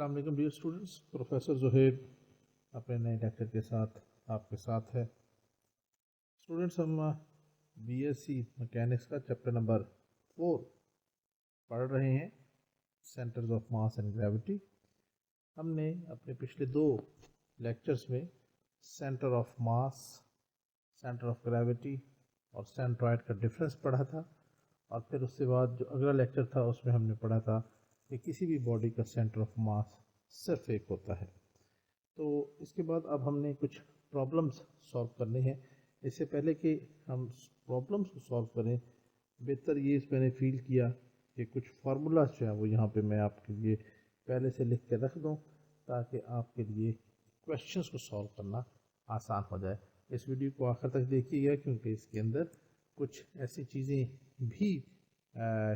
अस्सलाम वालेकुम dear students, professor Zuhaib अपने नए लेक्चर के साथ आपके साथ है। स्टूडेंट्स, हम बीएससी मैकेनिक्स का चैप्टर नंबर 4 पढ़ रहे हैं, centres of mass and gravity. हमने अपने पिछले 2 लेक्चर्स में centre of mass, centre of gravity और सेंट्रॉइड का डिफरेंस पढ़ा था, और फिर उसके बाद जो अगला लेक्चर था उसमें हमने पढ़ा था कि किसी भी बॉडी का सेंटर ऑफ मास सिर्फ एक होता है। तो इसके बाद अब हमने कुछ प्रॉब्लम्स सॉल्व करने हैं। इससे पहले कि हम प्रॉब्लम्स को सॉल्व करें, बेहतर ये मैंने फील किया कि कुछ फार्मूलाज जो हैं वो यहाँ पे मैं आपके लिए पहले से लिख के रख दूँ, ताकि आपके लिए क्वेश्चंस को सॉल्व करना आसान हो जाए। इस वीडियो को आखिर तक देखिएगा, क्योंकि इसके अंदर कुछ ऐसी चीज़ें भी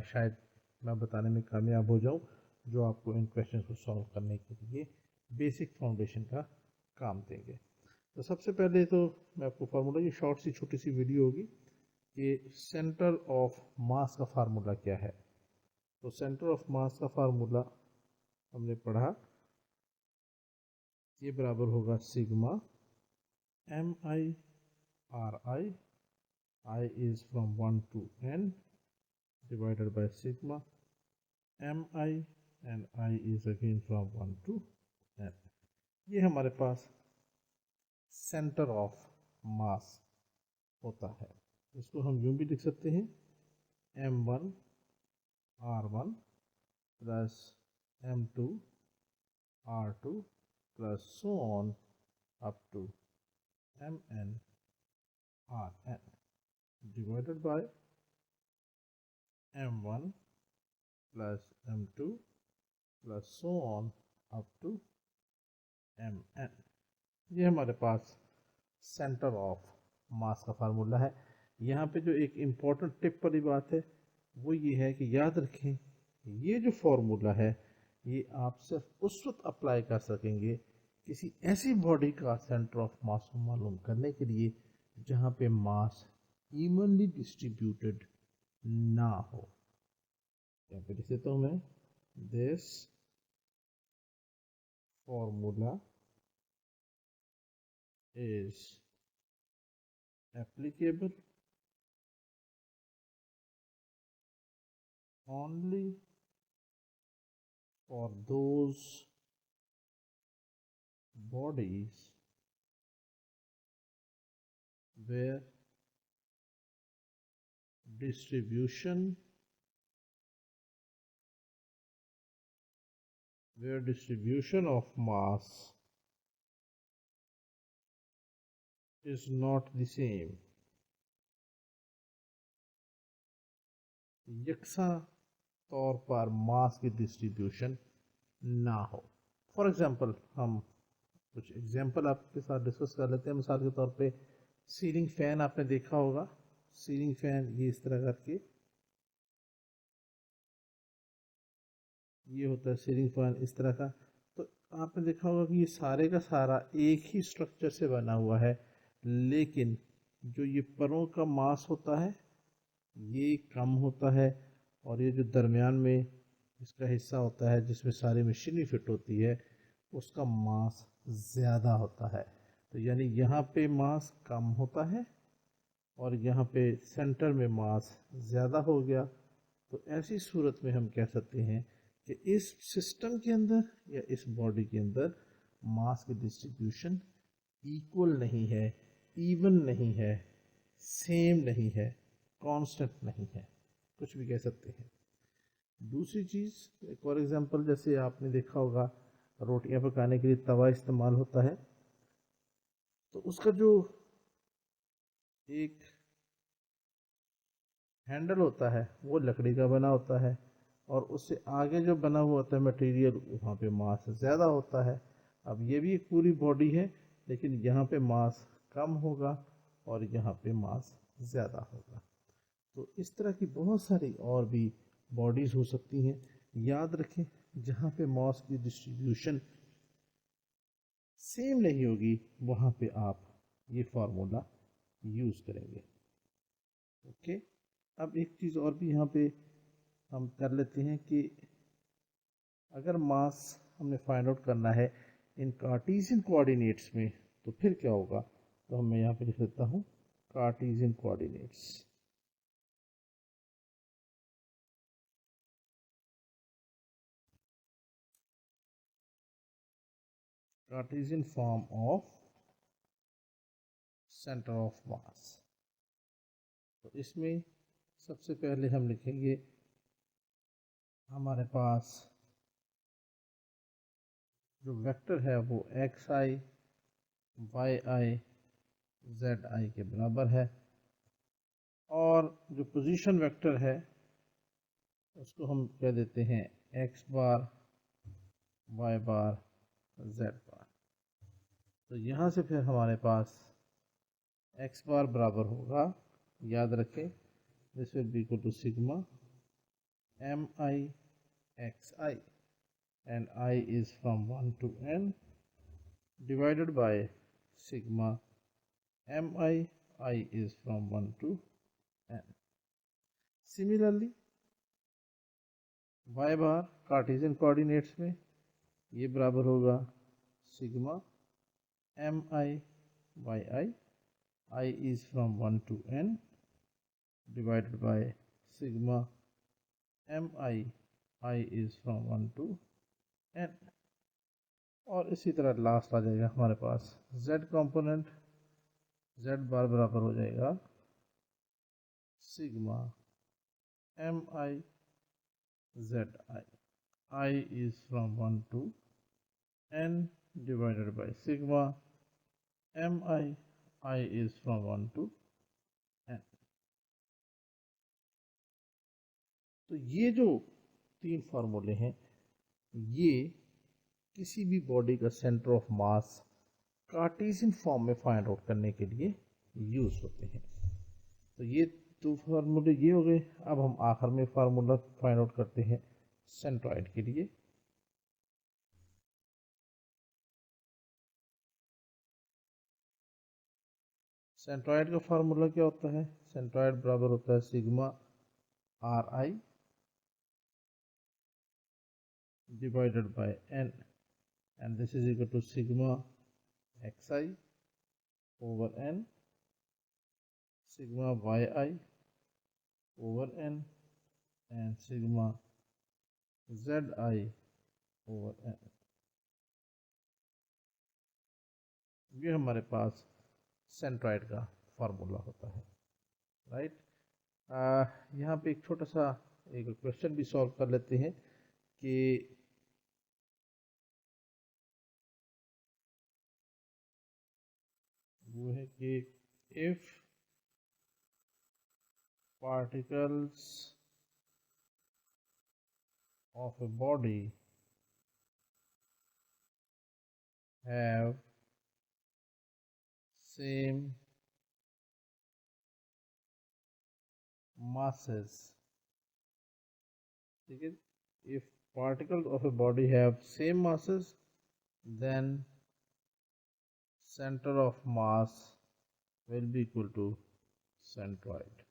शायद मैं बताने में कामयाब हो जाऊँ जो आपको इन क्वेश्चन को सॉल्व करने के लिए बेसिक फाउंडेशन का काम देंगे। तो सबसे पहले तो मैं आपको फार्मूला, ये शॉर्ट सी छोटी सी वीडियो होगी कि सेंटर ऑफ मास का फार्मूला क्या है। तो सेंटर ऑफ मास का फार्मूला हमने पढ़ा, ये बराबर होगा sigma M I R I, I is from 1 to n divided by sigma mi, and I is again from 1 to n। ये हमारे पास सेंटर ऑफ मास होता है। इसको हम यूं भी लिख सकते हैं, m1 r1 plus m2 r2 plus so on up to mn rn divided by m1 plus m2 plus so on up to mn। ये हमारे पास सेंटर ऑफ मास का फार्मूला है। यहाँ पे जो एक इम्पॉर्टेंट टिप वाली बात है वो ये है कि याद रखें, ये जो फार्मूला है ये आप सिर्फ उस वक्त अप्लाई कर सकेंगे किसी ऐसी बॉडी का सेंटर ऑफ मास को मालूम करने के लिए जहाँ पे मास इवनली डिस्ट्रीब्यूटेड ना हो। यहाँ पे लिख देता हूँ मैं, this formula is applicable only for those bodies where distribution of mass is not the same। यकसा तौर पर मास की डिस्ट्रीब्यूशन ना हो। फॉर एग्जांपल, हम कुछ एग्जांपल आपके साथ डिस्कस कर लेते हैं। मिसाल के तौर पे सीलिंग फैन आपने देखा होगा। सीलिंग फैन ये इस तरह करके ये होता है सीलिंग फैन इस तरह का। तो आपने देखा होगा कि ये सारे का सारा एक ही स्ट्रक्चर से बना हुआ है, लेकिन जो ये परों का मास होता है ये कम होता है, और ये जो दरमियान में इसका हिस्सा होता है जिसमें सारी मशीनरी फिट होती है उसका मास ज़्यादा होता है। तो यानी यहाँ पे मास कम होता है और यहाँ पे सेंटर में मास ज़्यादा हो गया। तो ऐसी सूरत में हम कह सकते हैं कि इस सिस्टम के अंदर या इस बॉडी के अंदर मास की डिस्ट्रीब्यूशन इक्वल नहीं है, इवन नहीं है, सेम नहीं है, कांस्टेंट नहीं है, कुछ भी कह सकते हैं। दूसरी चीज़, एक और एग्जांपल, जैसे आपने देखा होगा रोटियां पकाने के लिए तवा इस्तेमाल होता है, तो उसका जो एक हैंडल होता है वो लकड़ी का बना होता है, और उससे आगे जो बना हुआ होता है मटेरियल वहाँ पे मास ज़्यादा होता है। अब ये भी एक पूरी बॉडी है, लेकिन यहाँ पे मास कम होगा और यहाँ पे मास ज़्यादा होगा। तो इस तरह की बहुत सारी और भी बॉडीज़ हो सकती हैं। याद रखें, जहाँ पे मास की डिस्ट्रीब्यूशन सेम नहीं होगी वहाँ पे आप ये फार्मूला यूज़ करेंगे। ओके, अब एक चीज़ और भी यहाँ पे हम कर लेते हैं कि अगर मास हमने फाइंड आउट करना है इन कार्टेशियन कोऑर्डिनेट्स में, तो फिर क्या होगा, तो मैं यहाँ पे लिख देता हूँ Cartesian coordinates. Cartesian form of centre of मास। तो इसमें सबसे पहले हम लिखेंगे हमारे पास जो वेक्टर है वो X I Y I Z I के बराबर है, और जो पोजीशन वेक्टर है उसको हम कह देते हैं एक्स बार वाई बार जेड बार। तो यहाँ से फिर हमारे पास एक्स बार बराबर होगा, याद रखें, this will be equal to sigma M I X I and I is from 1 to n divided by sigma mi is from 1 to n. Similarly, y bar Cartesian coordinates में ये बराबर होगा sigma M I Y I is from 1 to n divided by sigma mi is from 1 to n। और इसी तरह last आ जाएगा हमारे पास z कंपोनेंट, z बार बराबर हो जाएगा sigma M I Z I is from 1 to n divided by sigma mi is from 1 to n। तो ये जो तीन फार्मूले हैं ये किसी भी बॉडी का centre of mass Cartesian form में फाइंड आउट करने के लिए यूज होते हैं। तो ये दो फार्मूले ये हो गए। अब हम आखिर में फार्मूला फाइंड आउट करते हैं सेंट्रॉइड के लिए। सेंट्रॉइड का फार्मूला क्या होता है, सेंट्रॉइड बराबर होता है sigma R I divided by N and this is equal to sigma X I over N sigma yi over n and sigma zi over n। ये हमारे पास सेंट्रॉइड का फार्मूला होता है, राइट। यहाँ पे एक छोटा सा एक क्वेश्चन भी सॉल्व कर लेते हैं कि वो है कि if particles of a body have same masses, ठीक है, if particles of a body have same masses then center of mass will be equal to centroid।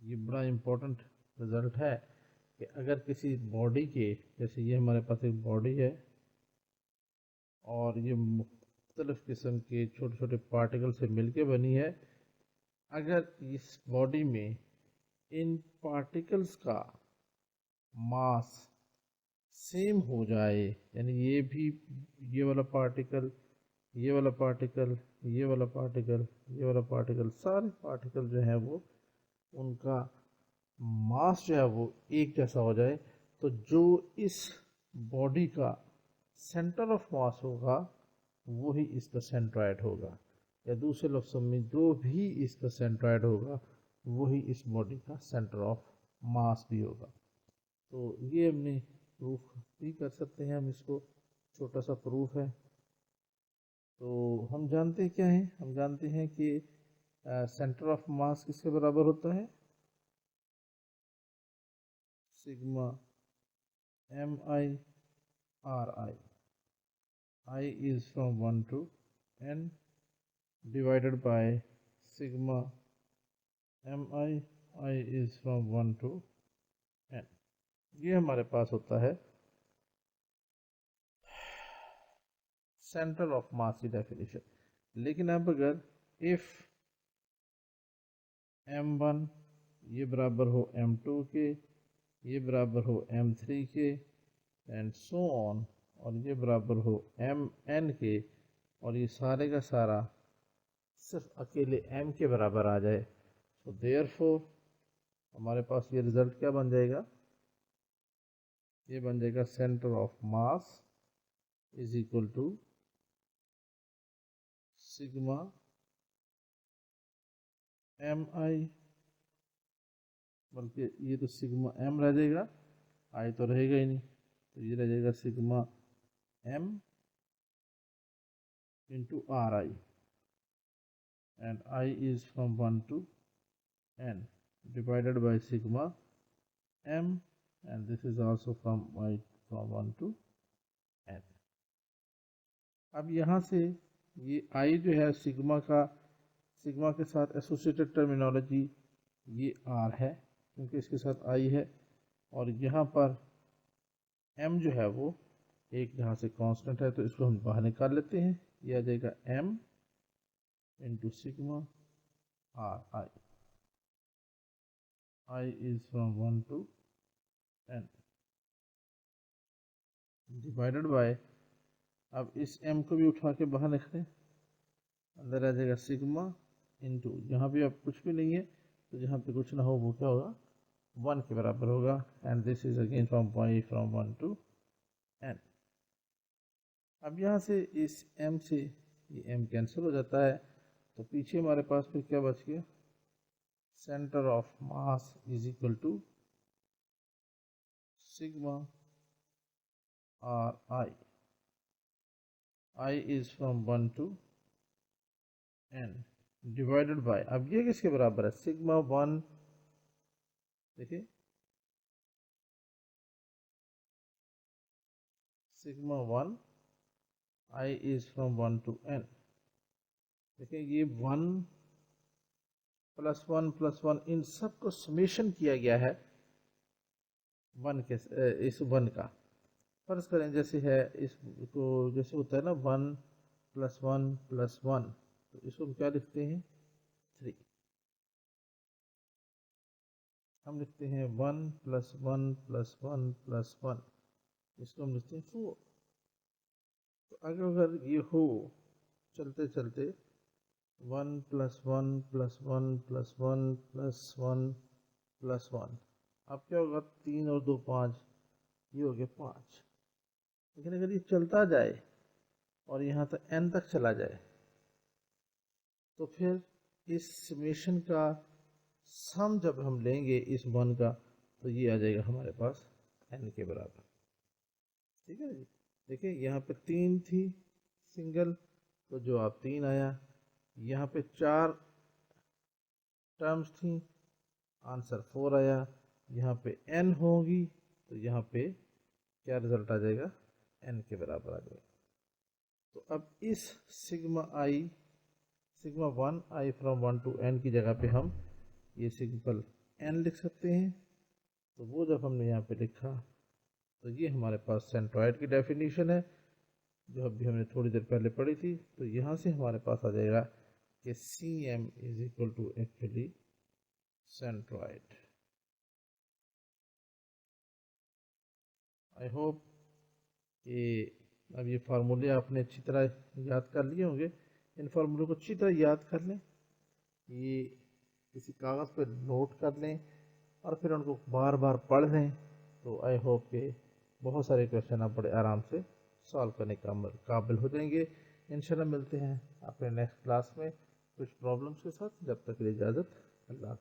ये बड़ा इम्पोर्टेंट रिजल्ट है कि अगर किसी बॉडी के, जैसे ये हमारे पास एक बॉडी है और ये मुख्तलिफ किस्म के छोटे छोटे पार्टिकल से मिलके बनी है, अगर इस बॉडी में इन पार्टिकल्स का मास सेम हो जाए, यानी ये भी ये वाला पार्टिकल ये वाला पार्टिकल ये वाला पार्टिकल ये वाला पार्टिकल सारे पार्टिकल जो है वो उनका मास जो है वो एक जैसा हो जाए, तो जो इस बॉडी का सेंटर ऑफ मास होगा वही इसका सेंट्रॉइड होगा, या दूसरे लफ्ज़ों में जो भी इसका सेंट्रॉइड होगा वही इस बॉडी का सेंटर ऑफ मास भी होगा। तो ये हमने प्रूफ भी कर सकते हैं, हम इसको छोटा सा प्रूफ है। तो हम जानते हैं क्या है, हम जानते हैं कि सेंटर ऑफ मास किसके बराबर होता है, sigma M I R I, I is from 1 to n divided by sigma M I is from 1 to n। ये हमारे पास होता है सेंटर ऑफ मास की डेफिनेशन। लेकिन अब अगर इफ m1 ये बराबर हो m2 के, ये बराबर हो m3 के एंड सो ऑन, और ये बराबर हो mn के, और ये सारे का सारा सिर्फ अकेले m के बराबर आ जाए, तो देयरफॉर हमारे पास ये रिजल्ट क्या बन जाएगा, ये बन जाएगा centre of mass is equal to sigma M I, बल्कि ये तो सिग्मा एम रह जाएगा, आई तो रहेगा ही नहीं, तो ये रह जाएगा sigma M into R I, and I is from 1 to n divided by sigma m, and this is also from 1 to n। अब यहाँ से ये i जो है सिग्मा के साथ एसोसिएटेड टर्मिनोलॉजी ये r है क्योंकि इसके साथ i है, और यहाँ पर m जो है वो एक यहाँ से कांस्टेंट है, तो इसको हम बाहर निकाल लेते हैं, ये आ जाएगा m into sigma r i is from 1 to n divided by, अब इस m को भी उठा के बाहर लिख दें, अंदर आ जाएगा सिग्मा इंटू, यहाँ भी अब कुछ भी नहीं है तो जहाँ पे कुछ ना हो वो क्या होगा 1 के बराबर होगा, and this is again from 1 to n। अब यहाँ से इस m से ये m कैंसिल हो जाता है, तो पीछे हमारे पास फिर क्या बच गया, centre of mass is equal to sigma R I is from 1 to n divided by, अब ये किसके बराबर है, सिग्मा 1, देखिए sigma 1 I is from 1 to n, देखिए ये 1 + 1 इन सब को समेशन किया गया है 1 के, इस 1 का फर्ज करें जैसे है, इसको जैसे होता है ना 1 + 1 + 1, तो इसको हम क्या लिखते हैं 3, हम लिखते हैं 1 + 1 + 1 + 1, इसको हम लिखते हैं 4। तो अगर ये हो चलते चलते 1 + 1 + 1 + 1 + 1 + 1, अब क्या होगा 3 और 2 5, ये हो गया 5। लेकिन अगर ये चलता जाए और यहाँ तक n तक चला जाए, तो फिर इस समेशन का सम जब हम लेंगे इस 1 का, तो ये आ जाएगा हमारे पास n के बराबर, ठीक है जी। देखिए यहाँ पे 3 थी सिंगल, तो जवाब 3 आया, यहाँ पे 4 टर्म्स थी, आंसर 4 आया, यहाँ पे n होगी तो यहाँ पे क्या रिजल्ट आ जाएगा, n के बराबर आ जाएगा। तो अब इस sigma 1 i from 1 to n की जगह पे हम ये सिंपल n लिख सकते हैं, तो वो जब हमने यहाँ पे लिखा तो ये हमारे पास सेंट्रॉइड की डेफिनेशन है जो अभी हमने थोड़ी देर पहले पढ़ी थी। तो यहाँ से हमारे पास आ जाएगा कि CM is equal to actually centroid. I hope कि अब ये फार्मूले आपने अच्छी तरह याद कर लिए होंगे, इन फार्मूलों को अच्छी तरह याद कर लें, ये किसी कागज़ पर नोट कर लें और फिर उनको बार बार पढ़ लें, तो आई होप कि बहुत सारे क्वेश्चन आप बड़े आराम से सॉल्व करने का काबिल हो जाएंगे। इंशाल्लाह मिलते हैं अपने नेक्स्ट क्लास में कुछ प्रॉब्लम्स के साथ, जब तक के लिए इजाज़त, अल्लाह।